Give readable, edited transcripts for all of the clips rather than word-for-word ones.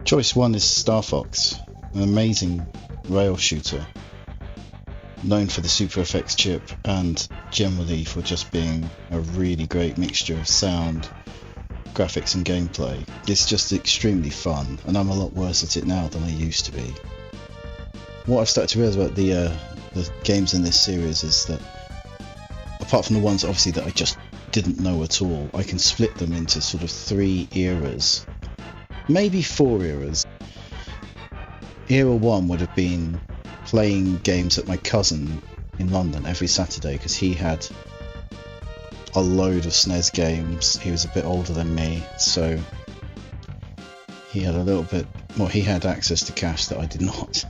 Choice 1 is Star Fox, an amazing rail shooter, known for the Super FX chip and generally for just being a really great mixture of sound, graphics and gameplay. It's just extremely fun, and I'm a lot worse at it now than I used to be. What I've started to realise about the games in this series is that, apart from the ones obviously that I just didn't know at all, I can split them into sort of 3 eras, maybe 4 eras. Era 1 would have been playing games at my cousin in London every Saturday, because he had a load of SNES games. He was a bit older than me, so he had a little bit more, he had access to cash that I did not.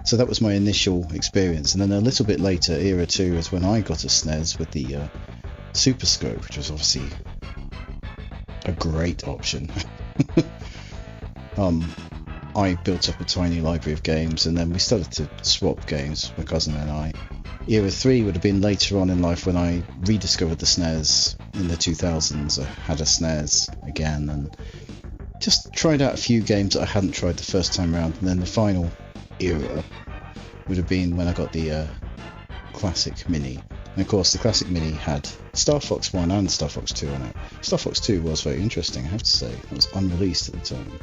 So that was my initial experience, and then a little bit later, era 2, is when I got a SNES with the Super Scope, which was obviously a great option. I built up a tiny library of games, and then we started to swap games, my cousin and I. Era 3 would have been later on in life when I rediscovered the SNES in the 2000s. I had a SNES again and just tried out a few games that I hadn't tried the first time around, and then the final era would have been when I got the Classic Mini. And of course the Classic Mini had Star Fox 1 and Star Fox 2 on it. Star Fox 2 was very interesting, I have to say. It was unreleased at the time.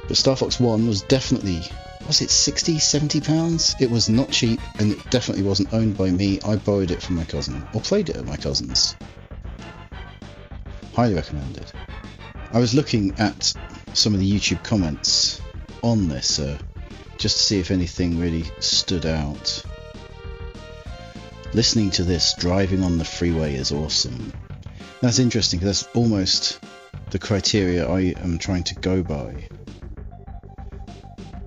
But Star Fox 1 was definitely, was it 60, 70 pounds? It was not cheap, and it definitely wasn't owned by me. I borrowed it from my cousin, or played it at my cousin's. Highly recommended. I was looking at some of the YouTube comments on this just to see if anything really stood out. Listening to this driving on the freeway is awesome. That's interesting, because that's almost the criteria I am trying to go by.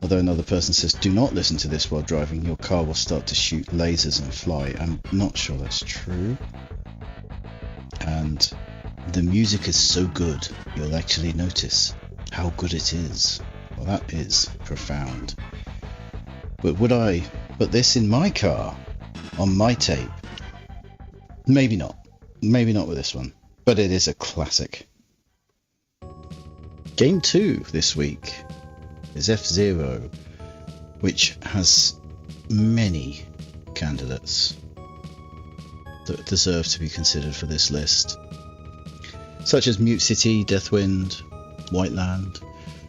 Although another person says, do not listen to this while driving, your car will start to shoot lasers and fly. I'm not sure that's true. And the music is so good, you'll actually notice how good it is. Well, that is profound. But would I put this in my car, on my tape? Maybe not. Maybe not with this one. But it is a classic. Game 2 this week is F-Zero, which has many candidates that deserve to be considered for this list, such as Mute City, Deathwind, Whiteland,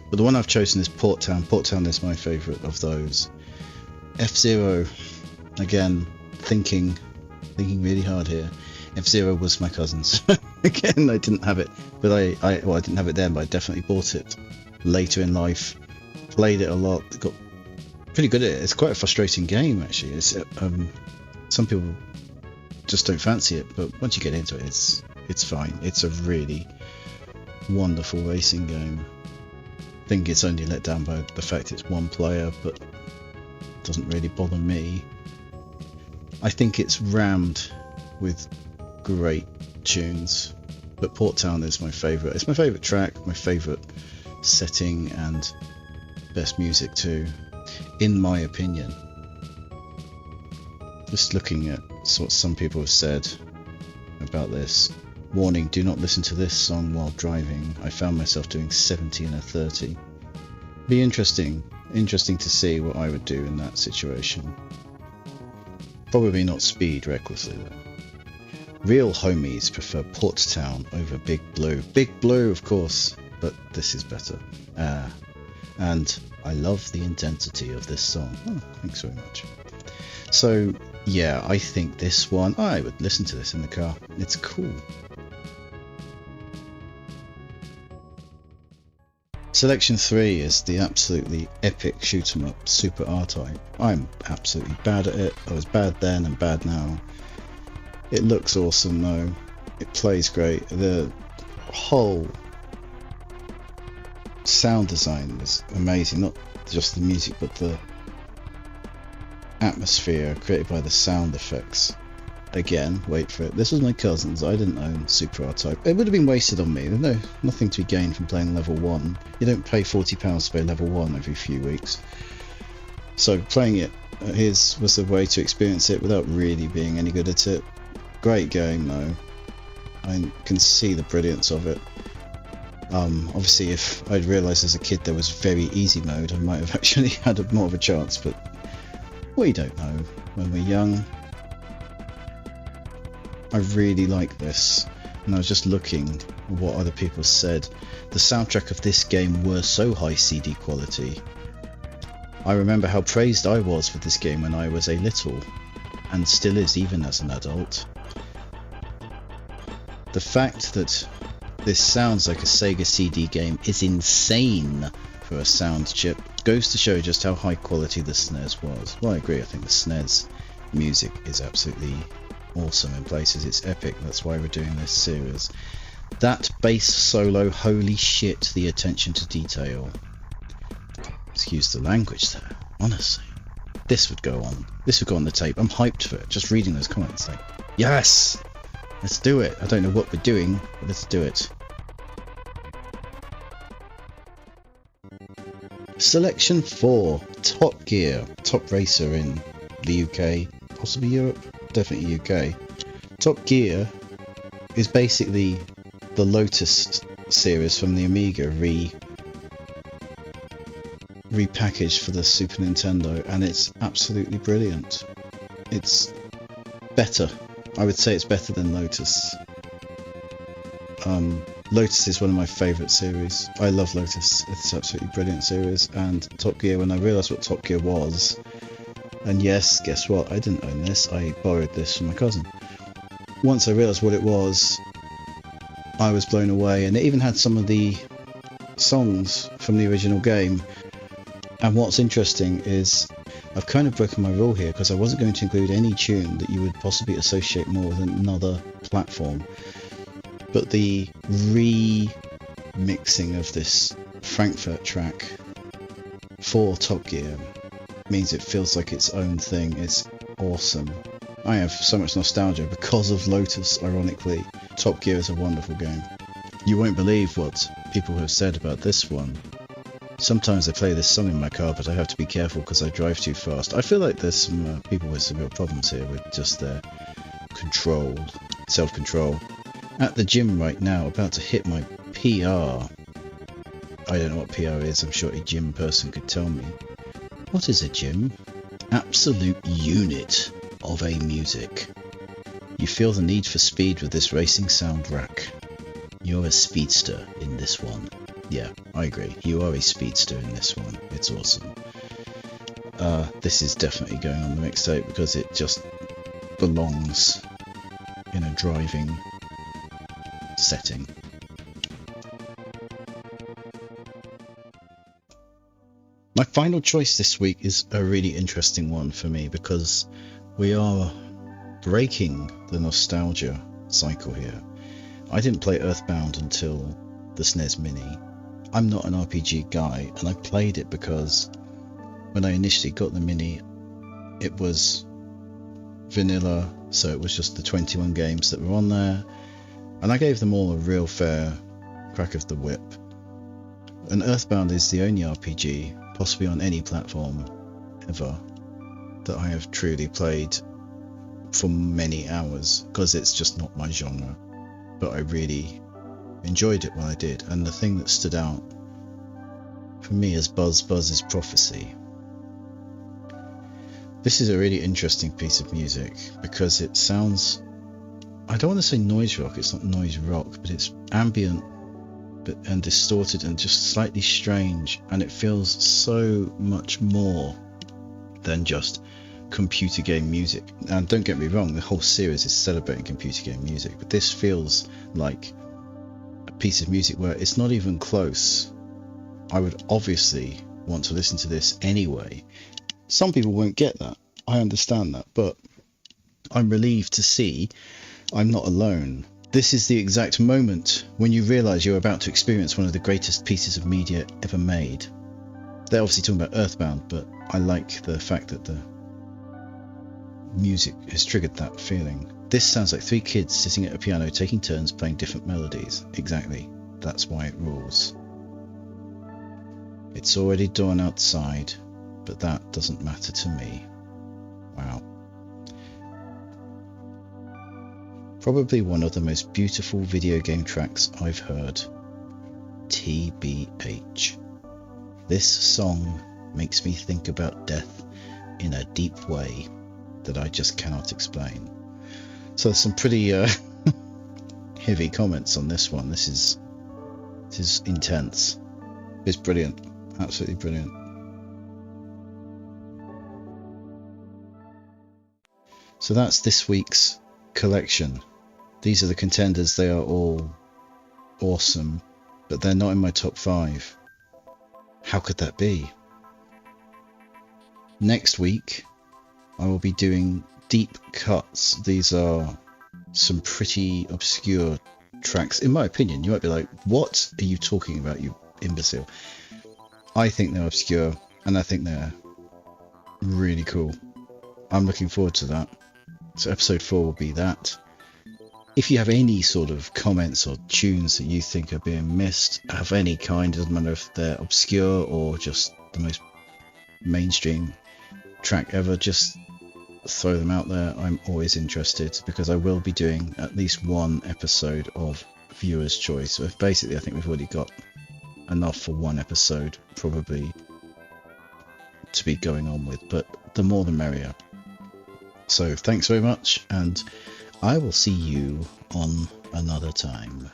but the one I've chosen is Port Town. Port Town is my favourite of those. F-Zero, again, thinking really hard here. F-Zero was my cousin's. Again, I didn't have it, but I didn't have it then, but I definitely bought it later in life. Played it a lot, got pretty good at it. It's quite a frustrating game, actually. It's some people just don't fancy it, but once you get into it, it's fine. It's a really wonderful racing game. I think it's only let down by the fact it's one player, but it doesn't really bother me. I think it's rammed with great tunes, but Port Town is my favourite. It's my favourite track, my favourite setting, and best music too, in my opinion. Just looking at what some people have said about this. Warning, do not listen to this song while driving. I found myself doing 70 and a 30. Be interesting to see what I would do in that situation. Probably not speed recklessly though. Real homies prefer Port Town over Big Blue. Big Blue, of course, but this is better. And I love the intensity of this song. Oh, thanks very much. So yeah, I think this one, I would listen to this in the car. It's cool. Selection 3 is the absolutely epic shoot 'em up Super R-Type. I'm absolutely bad at it. I was bad then and bad now. It looks awesome though. It plays great. The whole sound design is amazing. Not just the music, but the atmosphere created by the sound effects. Again, wait for it. This was my cousin's. I didn't own Super R-Type. It would have been wasted on me. There's nothing to be gained from playing level 1. You don't pay £40 to play level 1 every few weeks. So playing it at his was the way to experience it without really being any good at it. Great game though. I can see the brilliance of it. Obviously, if I'd realised as a kid there was very easy mode, I might have actually had more of a chance, but we don't know when we're young. I really like this, and I was just looking at what other people said. The soundtrack of this game were so high CD quality. I remember how praised I was for this game when I was a little, and still is even as an adult. The fact that this sounds like a Sega CD game is insane for a sound chip. Goes to show just how high quality the SNES was. Well, I agree, I think the SNES music is absolutely awesome in places. It's epic, that's why we're doing this series. That bass solo, holy shit, the attention to detail. Excuse the language there, honestly. This would go on. This would go on the tape. I'm hyped for it, just reading those comments. Like, yes! Let's do it. I don't know what we're doing, but let's do it. Selection 4. Top Gear. Top Racer in the UK, possibly Europe, definitely UK. Top Gear is basically the Lotus series from the Amiga repackaged for the Super Nintendo, and it's absolutely brilliant. It's better. I would say it's better than Lotus. Lotus is one of my favourite series. I love Lotus. It's an absolutely brilliant series. And Top Gear, when I realised what Top Gear was, and yes, guess what? I didn't own this. I borrowed this from my cousin. Once I realised what it was, I was blown away. And it even had some of the songs from the original game. And what's interesting is I've kind of broken my rule here because I wasn't going to include any tune that you would possibly associate more with another platform. But the remixing of this Frankfurt track for Top Gear means it feels like its own thing. It's awesome. I have so much nostalgia because of Lotus, ironically. Top Gear is a wonderful game. You won't believe what people have said about this one. Sometimes I play this song in my car, but I have to be careful because I drive too fast. I feel like there's some people with some real problems here with just their control, self-control. At the gym right now, about to hit my PR. I don't know what PR is, I'm sure a gym person could tell me. What is a gym? Absolute unit of a music. You feel the need for speed with this racing sound rack. You're a speedster in this one. Yeah, I agree. You are a speedster in this one. It's awesome. This is definitely going on the mixtape because it just belongs in a driving setting. My final choice this week is a really interesting one for me because we are breaking the nostalgia cycle here. I didn't play Earthbound until the SNES Mini. I'm not an RPG guy, and I played it because when I initially got the Mini, it was vanilla, so it was just the 21 games that were on there, and I gave them all a real fair crack of the whip. And Earthbound is the only RPG, possibly on any platform ever, that I have truly played for many hours, because it's just not my genre, but I really enjoyed it when I did. And the thing that stood out for me is Buzz's Prophecy. This is a really interesting piece of music because it sounds, I don't want to say noise rock, it's not noise rock, but it's ambient and distorted and just slightly strange, and it feels so much more than just computer game music. And don't get me wrong, the whole series is celebrating computer game music, but this feels like a piece of music where it's not even close. I would obviously want to listen to this anyway. Some people won't get that, I understand that, but I'm relieved to see I'm not alone. This is the exact moment when you realise you're about to experience one of the greatest pieces of media ever made. They're obviously talking about Earthbound, but I like the fact that the music has triggered that feeling. This sounds like three kids sitting at a piano taking turns playing different melodies. Exactly, that's why it rules. It's already dawn outside, but that doesn't matter to me. Wow. Probably one of the most beautiful video game tracks I've heard. TBH. This song makes me think about death in a deep way that I just cannot explain. So there's some pretty heavy comments on this one. This is intense. It's brilliant, absolutely brilliant. So that's this week's collection. These are the contenders. They are all awesome, but they're not in my top 5. How could that be? Next week I will be doing deep cuts. These are some pretty obscure tracks, in my opinion. You might be like, what are you talking about, you imbecile? I think they're obscure, and I think they're really cool. I'm looking forward to that. So episode 4 will be that. If you have any sort of comments or tunes that you think are being missed of any kind, doesn't matter if they're obscure or just the most mainstream track ever, just throw them out there. I'm always interested, because I will be doing at least one episode of Viewer's Choice. So basically I think we've already got enough for one episode probably to be going on with, but the more the merrier. So thanks very much, and I will see you on another time.